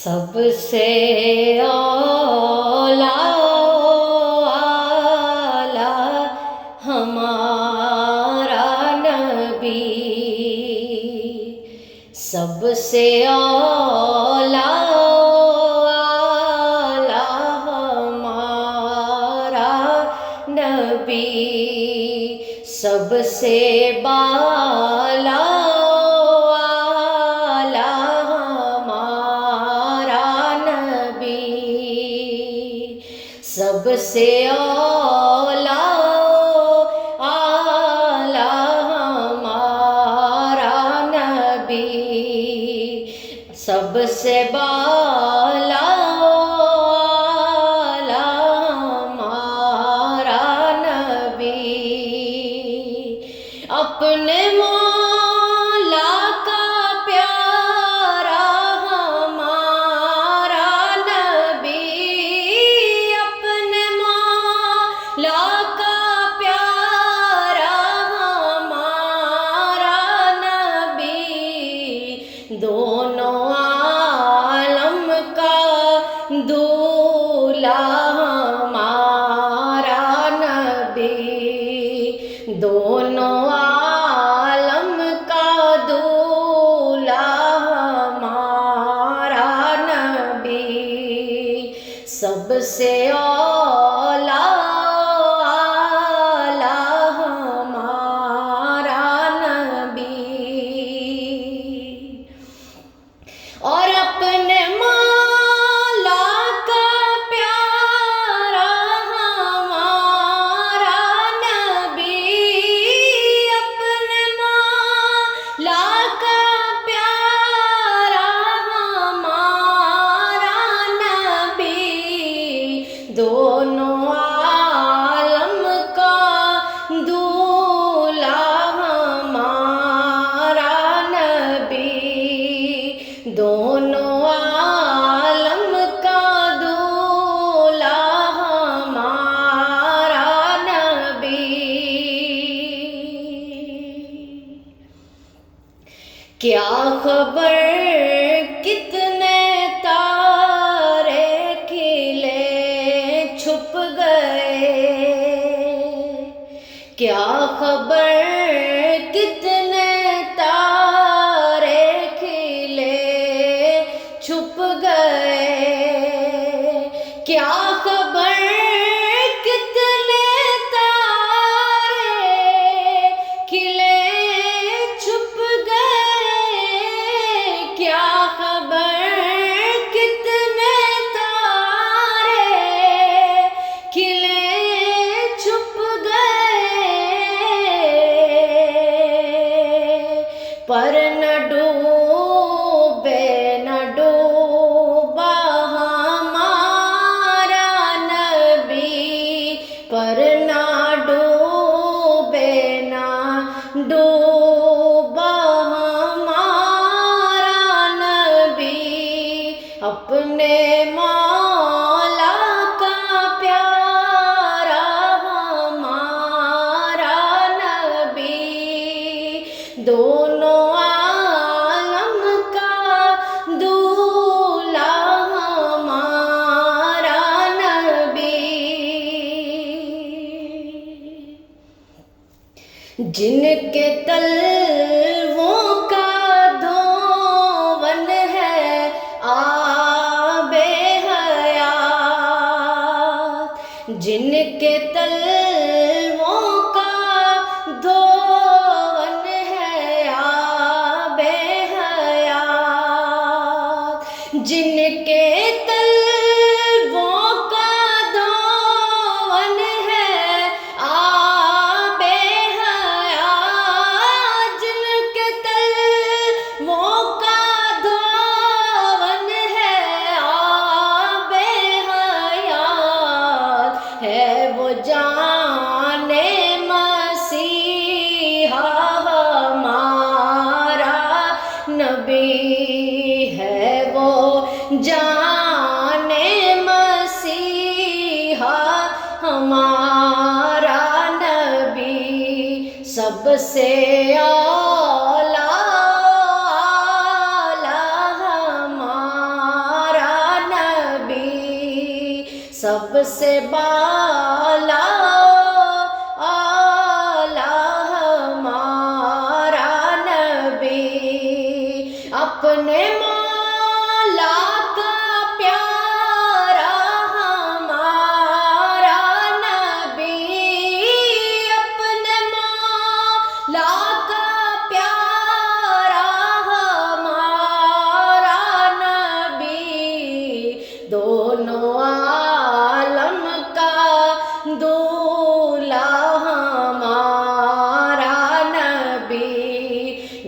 سب سے اعلیٰ ہمارا نبی، سب سے اعلیٰ ہمارا نبی، سب سے بالا سب سے اعلیٰ ہمارا نبی، سب سے بالا ہمارا نبی، اپنے مولا کا پیارا ہمارا نبی، اپنے مولا کا پیارا ہمارا نبی، دونوں عالم کا دولہا ہمارا نبی، دونوں عالم کا دولہا ہمارا نبی، سب سے اعلیٰ ہمارا نبی، اور اپنے مولا کا پیارا ہمارا نبی، اپنے مولا کا پیارا ہمارا نبی، دونوں عالم کا دولہا ہمارا نبی، دونوں عالم کا دولہا ہمارا نبی، کیا خبر کتنے تارے کھلے چھپ گئے، کیا خبر کتنے تارے کھلے چھپ گئے، کیا خبر کتنے تارے کھلے چھپ گئے، کیا خبر کتنے تارے کھلے چھپ گئے، پر نہ ڈوبے نہ ڈوبا ہمارا نبی، پر نہ ڈوبے نہ ڈوبا ہمارا نبی، اپنے مولا کا پیارا ہمارا نبی، دونوں عالم کا دولہا ہمارا نبی، جن کے تلووں کا دھون ہے آب حیات، جن کے تلووں کا دھون ہے آب حیات، جن کے تلووں کا دھون ہے آب حیات، جن کے تلووں کا دھون ہے آب حیات، ہے وہ جان مسیحا ہمارا نبی، ہے وہ جان مسیحا ہمارا نبی، سب سے اعلیٰ ہمارا سب سے بالا آلہ ہمارا نبی، اپنے مولا کا پیارا ہمارا نبی، اپنے مولا کا پیارا ہمارا نبی، دونوں عالم کا دولہا ہمارا نبی،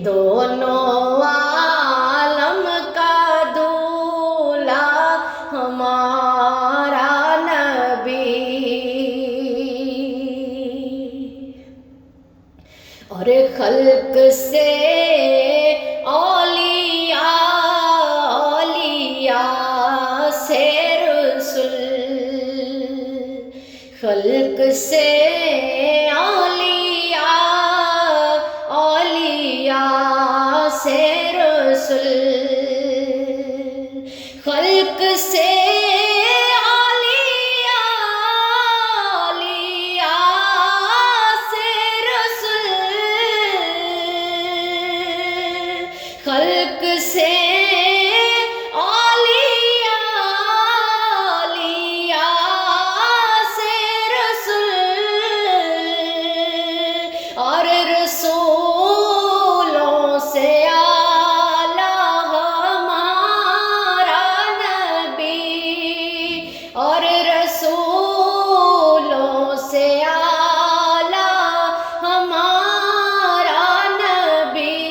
دونوں عالم کا دولہا ہمارا نبی۔ اور خلق سے اولیاء، اولیاء سے رسول، خلق سے اولیاء، اولیاء سے رسول، خلق سے خلق سے اولیاء، اولیاء سے رسول، اور رسولوں سے اعلیٰ ہمارا نبی، اور رسولوں سے اعلیٰ ہمارا نبی،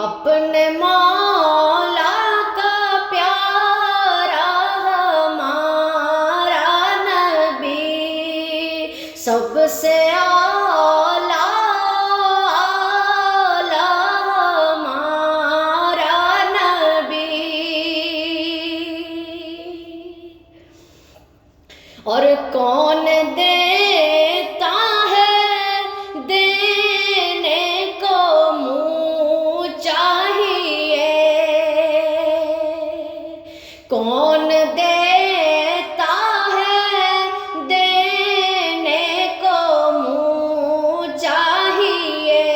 اپنے مولا کا پیارا ہمارا نبی، سب سے اعلیٰ ہمارا نبی۔ اور کون دیتا ہے دینے کو منہ چاہیے، کون دیتا ہے دینے کو منہ چاہیے،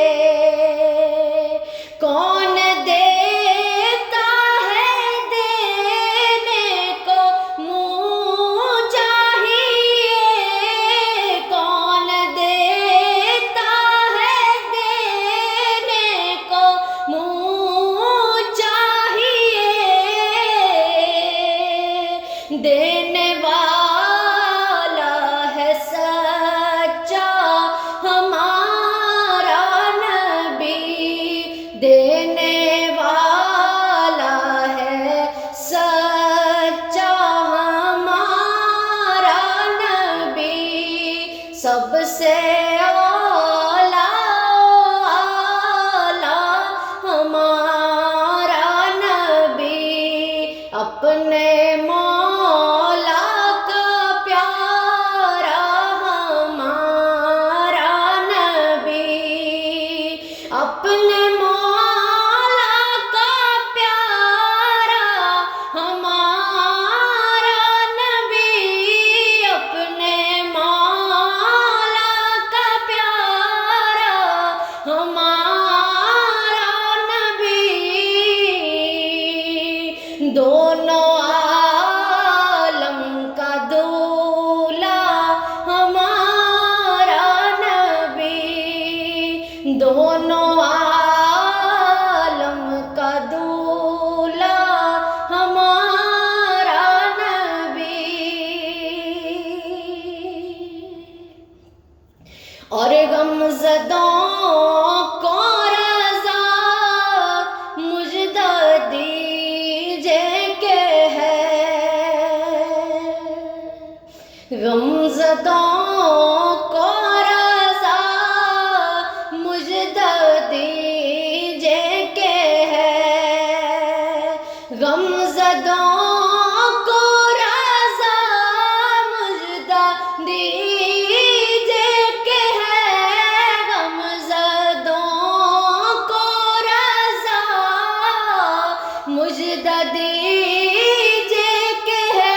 کون دیتا ہے دینے کو منہ چاہیے، کون دیتا ہے دینے کو منہ چاہیے، دینے والا ہے سچا ہمارا نبی، دینے والا ہے سچا ہمارا نبی، سب سے ہمارا نبی، اپنے مولا کا پیارا ہمارا نبی، اپنے مولا کا پیارا ہمارا نبی، اپنے مولا کا پیارا ہمارا نبی، دونوں عالم کا دولہا ہمارا نبی، دونوں عالم کا دولہا ہمارا نبی۔ اور غمزدوں کو رضا مجدہ دیجے کہ ہے، غمزدوں کو رضا مجدہ دیجے کہ ہے، غمزدوں کو رضا مجدہ دیجے کہ ہے، غمزدوں کو رضا مجدہ دیجے کہ ہے،